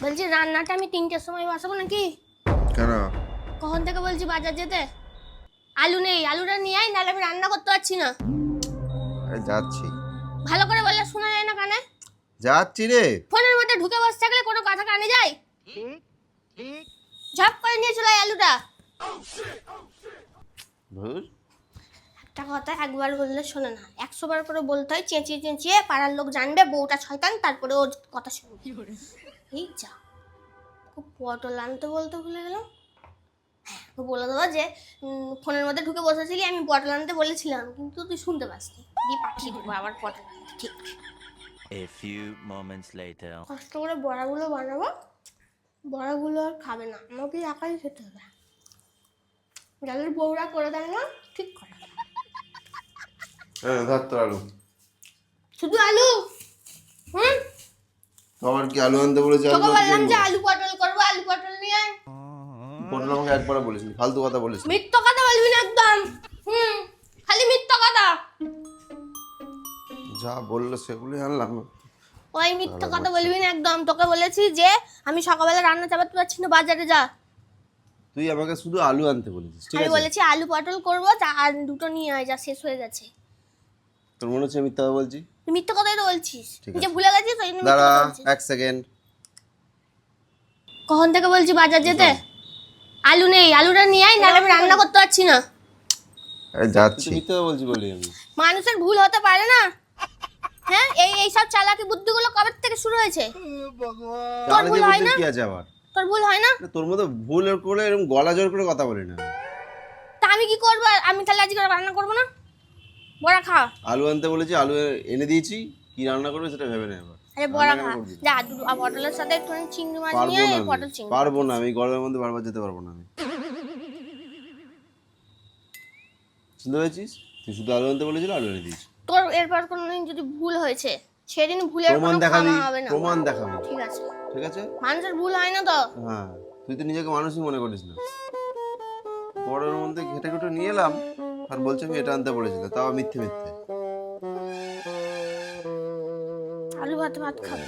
বলছি রান্নাটা আমি 3টের সময় বসাবো নাকি? কেন? কখন থেকে বলছি বাজার যেতে? আলু নেই, আলুটা নিয়ে আয়, নাহলে আমি রান্না করতে পারছি না। আরে যাচ্ছি ভালো করে বললে শোনা যায় না কানে? যাচ্ছি রে। ফোনের মধ্যে ঢুকে বসে থাকলে কোনো কথা কানে যায়? ঝপ করে নিয়ে চলে আয় আলুটা। ধুর, একটা কথা একবার বললে শোনে না, 100 বার করে বলতে হয়, চেঁচিয়ে চেঁচিয়ে পাড়ার লোক জানবে বউটা শয়তান, তারপরে ওর কথা শুনবে। এই যা, খুব পটল আনতে বলতে ভুলে গেলাম। তো বলে দেবো যে ফোনের মধ্যে ঢুকে বসেছিলি, আমি পটল আনতে বলেছিলাম কিন্তু তুই শুনতে পাসনি, দিয়ে পাঠিয়ে দেবো আবার পটল আনতে। ঠিক A few moments later. কষ্ট করে বড়াগুলো বানাবো, বড়াগুলো আর খাবে না, আমাকে একাই খেতে হবে। যাদের বউরা করে দেয় না ঠিক করে। ধর তোর আলু। শুধু আলু? হুম, আমার কি আলু আনতে বলেছি? আলু তোকে আর কি বললাম যে আনবো? আলু পটল করবো, আলু পটল নিয়ে আয়। পটল আমাকে একবারও বলিসনি, ফালতু কথা বলিস। মিথ্যা কথা বলবি না একদম। হুম, খালি মিথ্যা কথা। যা বললো সেগুলি আনলাম। ওই মিথ্যা কথা বলবি না একদম। তোকে বলেছি যে আমি সকালবেলা রান্না চাপাতে পারছি না, বাজারে যা। তুই আমাকে শুধু আলু আনতে বলেছিস, ঠিক আমি আছে? বলেছি আলু পটল করবো, আর দুটো নিয়ে আয়, যা শেষ হয়ে গেছে। তোর মনে হচ্ছে মিথ্যা কথা বলছি? তুই মিথ্যা কথাই তো বলছিস, ঠিক তুই যে আছে। ভুলে গেছিস ওই জন্য মিথ্যা দাঁড়া কথা বলছিস। 1 সেকেন্ড। কখন থেকে বলছি বাজার যেতে? আলু নেই, আলুটা নিয়ে আয়, নাহলে আমি রান্না করতে পারছি না। আরে যাচ্ছি। মিথ্যা কথা বলছি বলি আমি। মানুষের ভুল হতে পারে না? হ্যাঁ, এই সব চালাকি বুদ্ধিগুলো কবে থেকে শুরু হয়েছে? তোর ভুল হয় না? কি আছে আবার? তোর ভুল হয় না? তোর মতো ভুল করে এরকম গলা জোর করে কথা বলি না। তা আমি কি করবো? আমি তাহলে আজকে রান্না করবো না? বড়া খা। আলু আনতে বলেছি, আলু এনে দিয়েছি, কি রান্না করবে সেটা ভেবে নে এবার। আরে বড়া খা, যা পটলের সাথে একটু চিংড়ি মাছ নিয়ে আয়, পটল চিংড়ি। পারবো না, আমি গরমের মধ্যে বারবার যেতে পারবো না আমি। শুনতে পেয়েছিস? তুই শুধু আলু আনতে বলেছিল, আলু এনে দিয়েছি। তোর এরপর কোনোদিন যদি ভুল হয়েছে, সেদিন ভুলের প্রমাণ কোনো দেখাবি, ক্ষমা হবে না। প্রমাণ দেখাবি। ঠিক আছে, ঠিক আছে? মানুষের ভুল হয় না তো। হ্যাঁ, তুই তো নিজেকে মানুষই মনে করিস না। বড়ের মধ্যে ঘেটে ঘুটে নিয়ে এলাম আর বলছে আমি এটা আনতে বলেছিল, তাও মিথ্যে মিথ্যে। আলু ভাত খাবে।